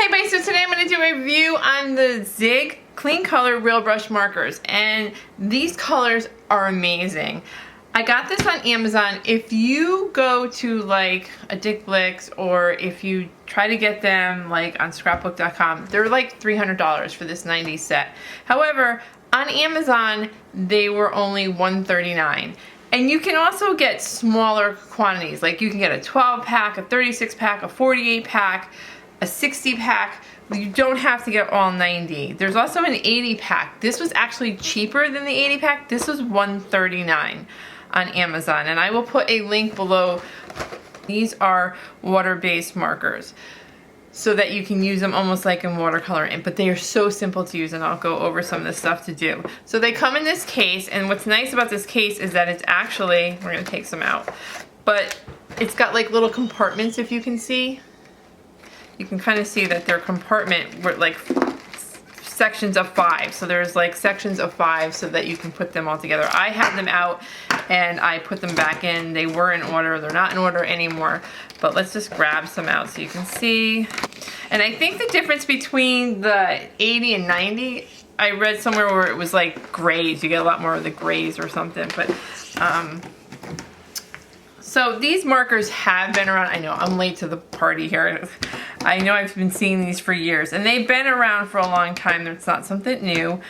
Hey buddy, so today I'm going to do a review on the Zig Clean Color Real Brush Markers, and these colors are amazing. I got this on Amazon. If you go to like a Dick Blick's or if you try to get them like on scrapbook.com, they're like $300 for this 90 set. However, on Amazon, they were only $139. And you can also get smaller quantities, like you can get a 12 pack, a 36 pack, a 48 pack, a 60 pack. You don't have to get all 90. There's also an 80 pack. This was actually cheaper than the 80 pack. This was $139 on Amazon, and I will put a link below. These are water-based markers so that you can use them almost like in watercolor ink, but they are so simple to use, and I'll go over some of the stuff to do. So they come in this case, and what's nice about this case is that it's actually, we're gonna take some out, but it's got like little compartments, if you can see. You can kind of see that their compartment were like sections of 5. So there's like sections of 5 so that you can put them all together. I had them out and I put them back in. They were in order. They're not in order anymore. But let's just grab some out so you can see. And I think the difference between the 80 and 90, I read somewhere where it was like grays. You get a lot more of the grays or something. But so these markers have been around. I know I'm late to the party here. I know I've been seeing these for years, and they've been around for a long time. It's not something new.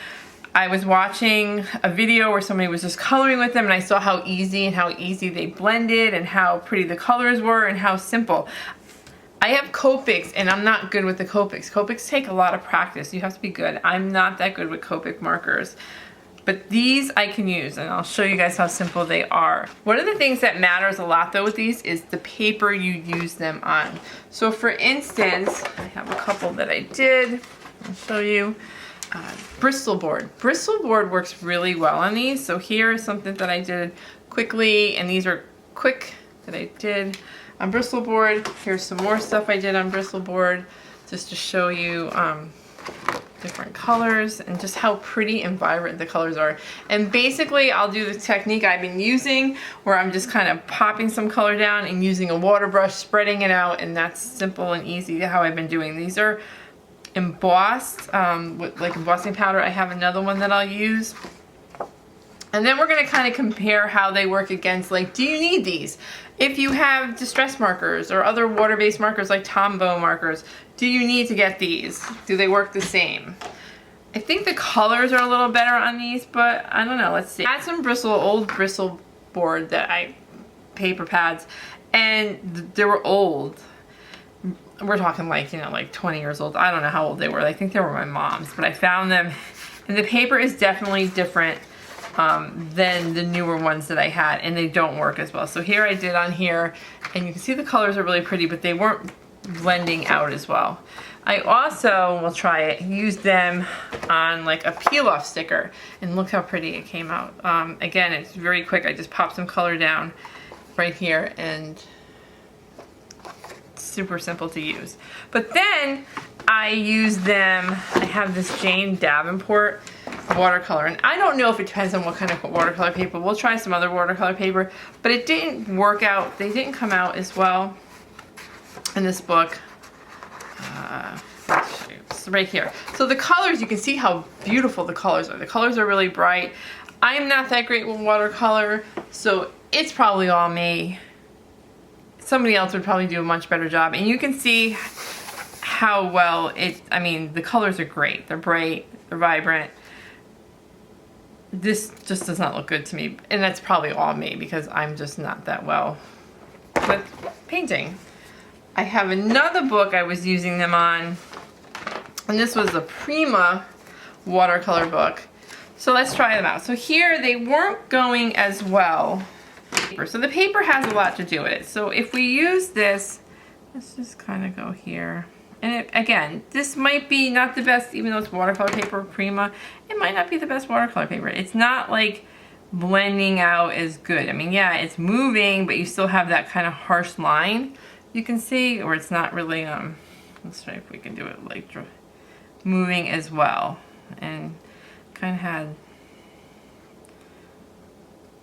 I was watching a video where somebody was just coloring with them, and I saw how easy they blended and how pretty the colors were and how simple. I have Copics, and I'm not good with the Copics. Copics take a lot of practice. You have to be good. I'm not that good with Copic markers. But these I can use, and I'll show you guys how simple they are. One of the things that matters a lot though with these is the paper you use them on. So for instance, I have a couple that I did. I'll show you. Bristol board. Bristol board works really well on these. So here is something that I did quickly, and these are quick that I did on Bristol board. Here's some more stuff I did on Bristol board just to show you different colors and just how pretty and vibrant the colors are. And basically I'll do the technique I've been using where I'm just kind of popping some color down and using a water brush, spreading it out, and that's simple and easy how I've been doing. These are embossed with like embossing powder. I have another one that I'll use. And then we're going to kind of compare how they work against, like, do you need these? If you have distress markers or other water-based markers like Tombow markers, do you need to get these? Do they work the same? I think the colors are a little better on these, but I don't know. Let's see. I had some old Bristol board paper pads, and they were old. We're talking like, you know, like 20 years old. I don't know how old they were. I think they were my mom's, but I found them, and the paper is definitely different than the newer ones that I had, and they don't work as well. So here I did on here, and you can see the colors are really pretty, but they weren't blending out as well. I also will try it, use them on like a peel-off sticker, and look how pretty it came out. Again, it's very quick. I just pop some color down right here, and it's super simple to use. But then I use them, I have this Jane Davenport watercolor, and I don't know if it depends on what kind of watercolor paper. We'll try some other watercolor paper, but it didn't work out. They didn't come out as well in this book. It's right here. So the colors, you can see how beautiful the colors are. The colors are really bright. I'm not that great with watercolor, so it's probably all me. Somebody else would probably do a much better job, and you can see how well I mean, the colors are great. They're bright, they're vibrant. This just does not look good to me, and that's probably all me because I'm just not that well with painting. I have another book I was using them on, and this was a Prima watercolor book. So let's try them out. So here they weren't going as well. So the paper has a lot to do with it. So if we use this, let's just kind of go here. And again, this might be not the best, even though it's watercolor paper, Prima, it might not be the best watercolor paper. It's not like blending out as good. I mean, yeah, it's moving, but you still have that kind of harsh line. You can see, or it's not really, let's try if we can do it like moving as well. And kind of had,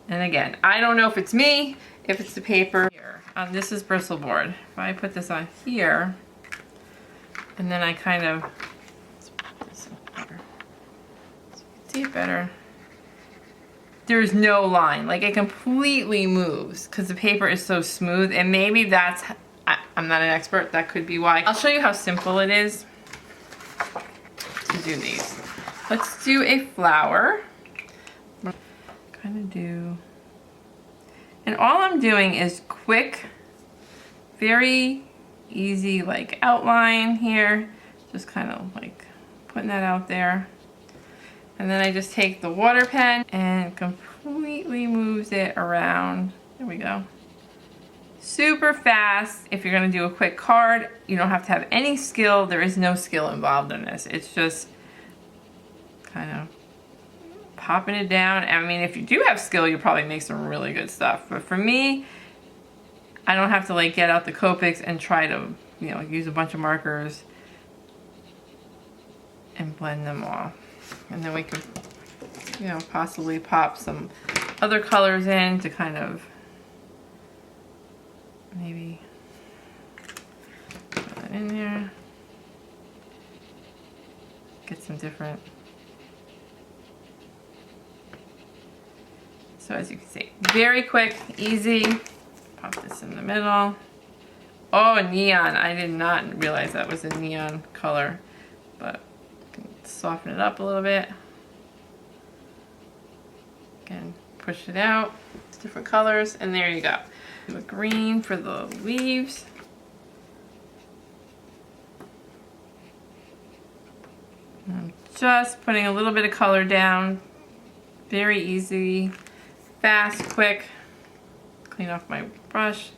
and again, I don't know if it's me, if it's the paper. Here, this is Bristol board. If I put this on here, And then I kind of, see it better. There's no line, like it completely moves because the paper is so smooth, and maybe that's, I'm not an expert, that could be why. I'll show you how simple it is to do these. Let's do a flower. Kind of do, and all I'm doing is quick, very easy like outline here, just kind of like putting that out there. And then I just take the water pen and completely moves it around. There we go. Super fast. If you're gonna do a quick card, you don't have to have any skill. There is no skill involved in this. It's just kind of popping it down. I mean, if you do have skill, you probably make some really good stuff. But for me, I don't have to like get out the Copics and try to, you know, use a bunch of markers and blend them all. And then we could, you know, possibly pop some other colors in to kind of maybe put that in there. Get some different. So as you can see, very quick, easy. Pop this in the middle. Oh, neon. I did not realize that was a neon color, but soften it up a little bit. Again, push it out. It's different colors, and there you go. Do a green for the leaves. I'm just putting a little bit of color down. Very easy, fast, quick. Clean off my brush.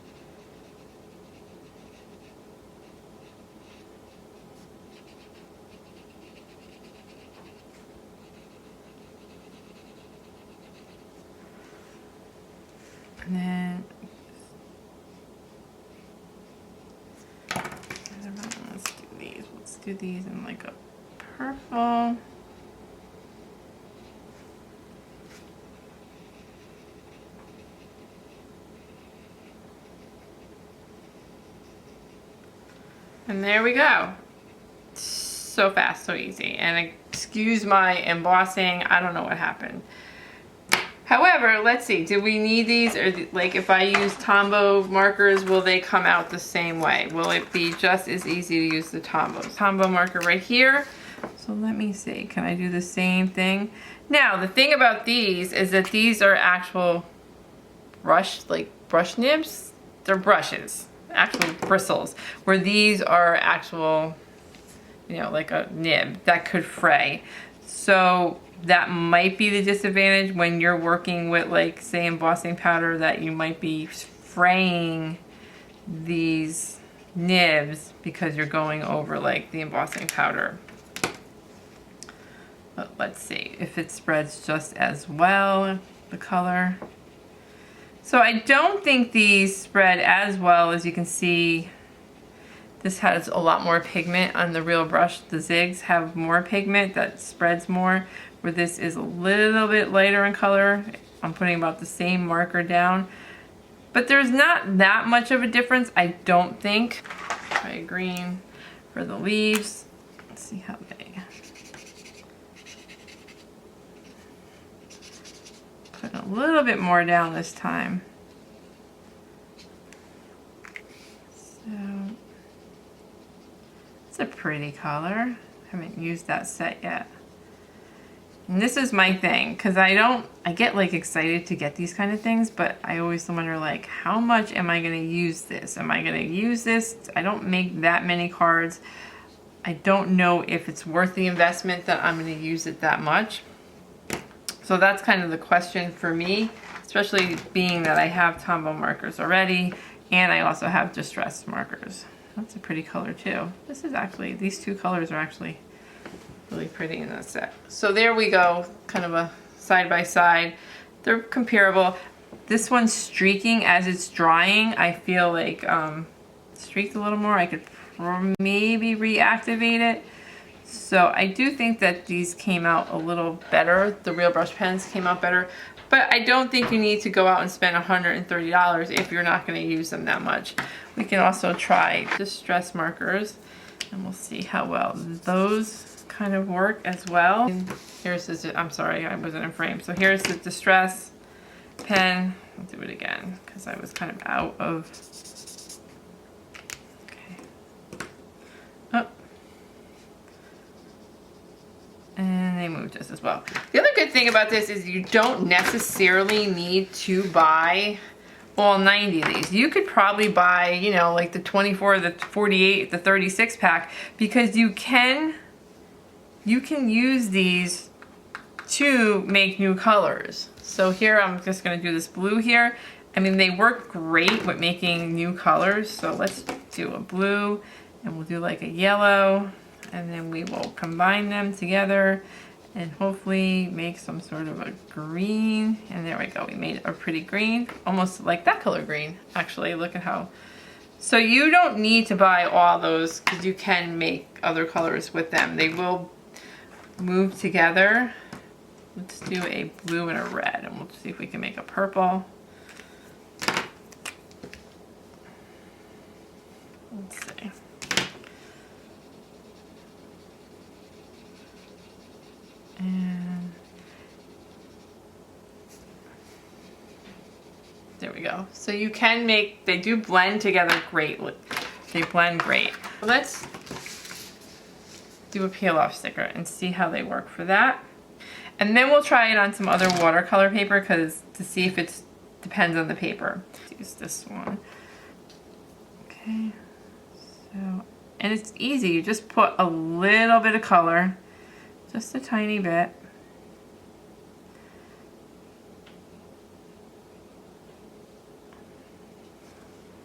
And then let's do these. Let's do these in like a purple. And there we go. So fast, so easy. And excuse my embossing, I don't know what happened. However, let's see, do we need these, or like if I use Tombow markers, will they come out the same way? Will it be just as easy to use the Tombow marker right here? So let me see, can I do the same thing? Now, the thing about these is that these are actual brush nibs. They're brushes, actual bristles, where these are actual, you know, like a nib that could fray. So that might be the disadvantage when you're working with, like, say, embossing powder, that you might be fraying these nibs because you're going over like the embossing powder. But let's see if it spreads just as well, the color. So I don't think these spread as well. As you can see, this has a lot more pigment on the real brush. The zigs have more pigment that spreads more, where this is a little bit lighter in color. I'm putting about the same marker down, but there's not that much of a difference, I don't think. Try a green for the leaves. Let's see how they... Put a little bit more down this time. So it's a pretty color. Haven't used that set yet. And this is my thing, because I get like excited to get these kind of things, but I always wonder, like, how much am I going to use this? Am I going to use this? I don't make that many cards. I don't know if it's worth the investment that I'm going to use it that much. So that's kind of the question for me, especially being that I have Tombow markers already, and I also have distressed markers. That's a pretty color too. This is actually, these two colors are actually really pretty in that set. So there we go, kind of a side by side. They're comparable. This one's streaking as it's drying. I feel like streaked a little more. I could maybe reactivate it. So I do think that these came out a little better. The real brush pens came out better. But I don't think you need to go out and spend $130 if you're not going to use them that much. We can also try distress markers. And we'll see how well those kind of work as well. And here's the, I'm sorry, I wasn't in frame. So here's the Distress pen. I'll do it again because I was kind of out of, okay. Oh. And they moved this as well. The other good thing about this is you don't necessarily need to buy all 90 of these. You could probably buy, you know, like the 24, the 48, the 36 pack, because you can use these to make new colors. So here I'm just gonna do this blue here. I mean, they work great with making new colors. So let's do a blue and we'll do like a yellow, and then we will combine them together and hopefully make some sort of a green. And there we go, we made a pretty green, almost like that color green. Actually, look at how. So you don't need to buy all those because you can make other colors with them. They will move together. Let's do a blue and a red, and we'll see if we can make a purple. Let's see. And there we go. So you can make, they do blend together great. They blend great. Let's do a peel off sticker and see how they work for that. And then we'll try it on some other watercolor paper because to see if it depends on the paper. Let's use this one. Okay. So, and it's easy. You just put a little bit of color, just a tiny bit.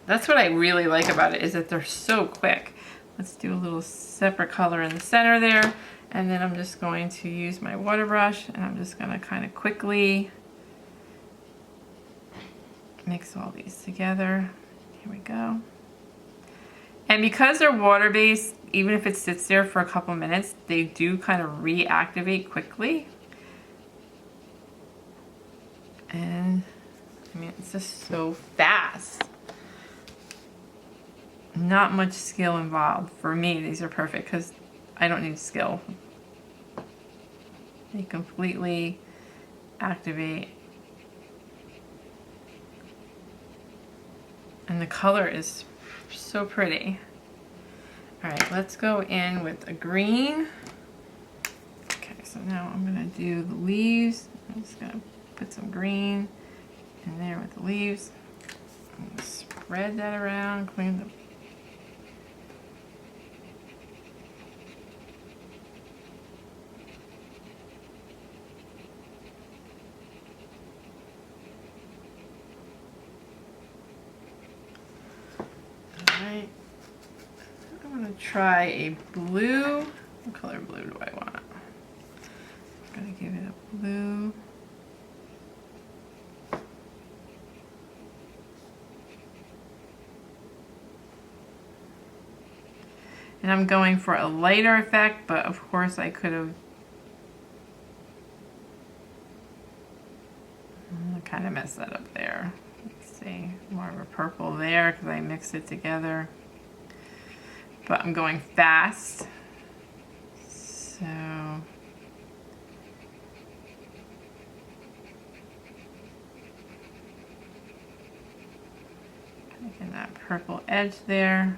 That's what I really like about it, is that they're so quick. Let's do a little separate color in the center there. And then I'm just going to use my water brush and I'm just gonna kind of quickly mix all these together. Here we go. And because they're water-based, even if it sits there for a couple minutes, they do kind of reactivate quickly. And I mean, it's just so fast. Not much skill involved. For me, these are perfect because I don't need skill. They completely activate. And the color is so pretty. All right, let's go in with a green. Okay, so now I'm gonna do the leaves. I'm just gonna put some green in there with the leaves. I'm gonna spread that around, clean the Right. I'm going to try a blue. What color blue do I want? I'm going to give it a blue. And I'm going for a lighter effect, but of course I could have kind of messed that up there. Let's see, more of a purple there because I mixed it together. But I'm going fast, so in that purple edge there.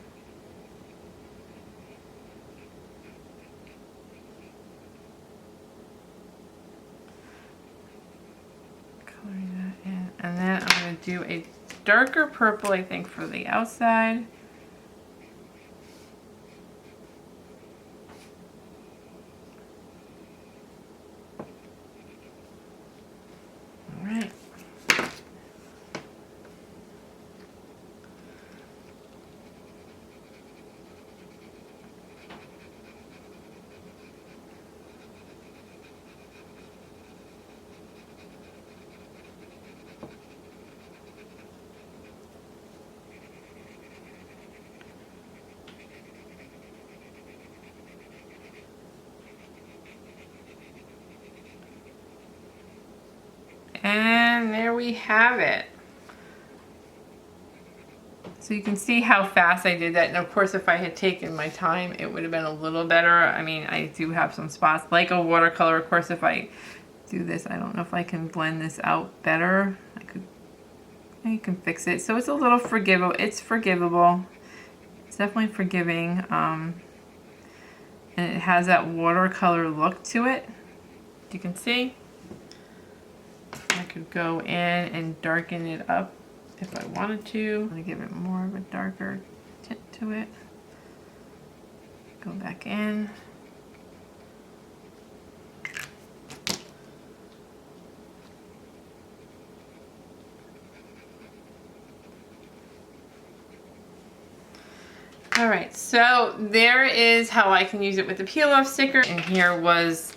Coloring that in, and then I'm going to do a darker purple, I think, for the outside. And there we have it. So you can see how fast I did that. And of course, if I had taken my time, it would have been a little better. I mean, I do have some spots like a watercolor. Of course, if I do this, I don't know if I can blend this out better. You can fix it. So it's a little forgivable. It's forgivable. It's definitely forgiving. And it has that watercolor look to it. You can see. I could go in and darken it up if I wanted to. I'm going to give it more of a darker tint to it. Go back in. Alright, so there is how I can use it with the peel off sticker. And here was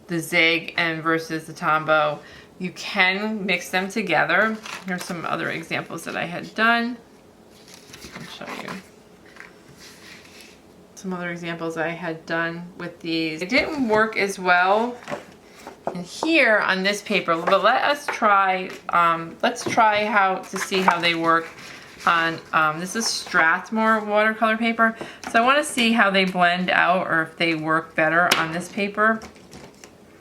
the Zig and versus the Tombow. You can mix them together. Here's some other examples that I had done. I'll show you some other examples I had done with these. It didn't work as well in here on this paper, but let's try how to see how they work on this is Strathmore watercolor paper. So I want to see how they blend out or if they work better on this paper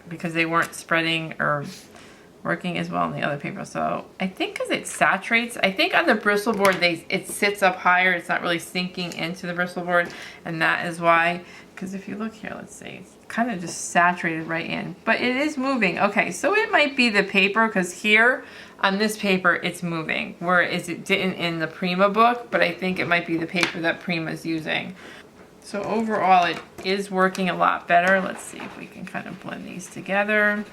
because they weren't spreading or working as well on the other paper. So I think because it saturates, I think on the bristle board it sits up higher. It's not really sinking into the bristle board, and that is why. Because if you look here, let's see, it's kind of just saturated right in, but it is moving. Okay, so it might be the paper because here on this paper it's moving, whereas it didn't in the Prima book, but I think it might be the paper that Prima's using. So overall it is working a lot better. Let's see if we can kind of blend these together.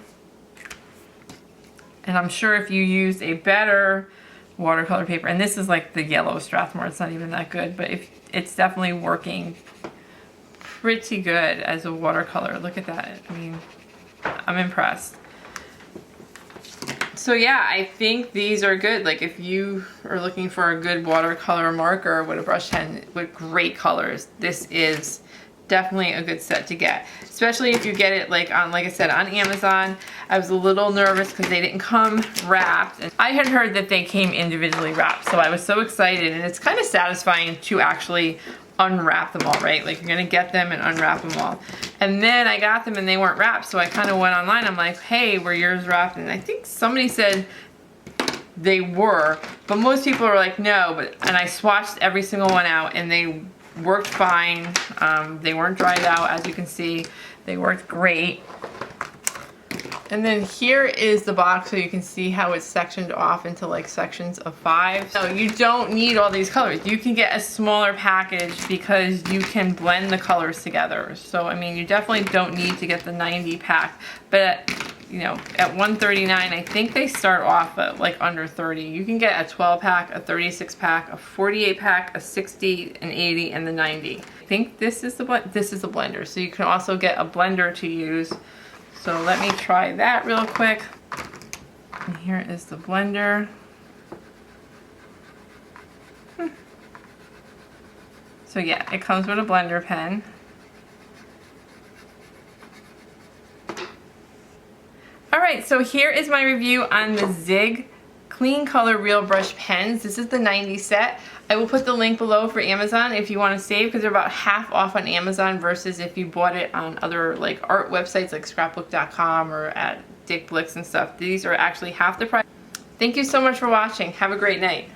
And I'm sure if you use a better watercolor paper, and this is like the yellow Strathmore, it's not even that good, but if it's definitely working pretty good as a watercolor. Look at that. I mean, I'm impressed. So yeah, I think these are good. Like if you are looking for a good watercolor marker with a brush pen with great colors, this is definitely a good set to get. Especially if you get it like I said, on Amazon. I was a little nervous because they didn't come wrapped. And I had heard that they came individually wrapped. So I was so excited, and it's kind of satisfying to actually unwrap them all, right? Like you're gonna get them and unwrap them all. And then I got them and they weren't wrapped, so I kind of went online. I'm like, hey, were yours wrapped? And I think somebody said they were, but most people are like, no. And I swatched every single one out and they worked fine. They weren't dried out, as you can see. They worked great. And then here is the box, so you can see how it's sectioned off into like sections of 5. So you don't need all these colors. You can get a smaller package because you can blend the colors together. So I mean, you definitely don't need to get the 90 pack. But you know, at $139, I think they start off at like under 30. You can get a 12 pack, a 36 pack, a 48 pack, a 60, an 80, and the 90. I think this is the blender. So you can also get a blender to use. So let me try that real quick. And here is the blender. So yeah, it comes with a blender pen. Alright, so here is my review on the Zig Clean Color Real Brush Pens. This is the 90 set. I will put the link below for Amazon if you want to save, because they're about half off on Amazon versus if you bought it on other like art websites like scrapbook.com or at Dick Blick's and stuff. These are actually half the price. Thank you so much for watching. Have a great night.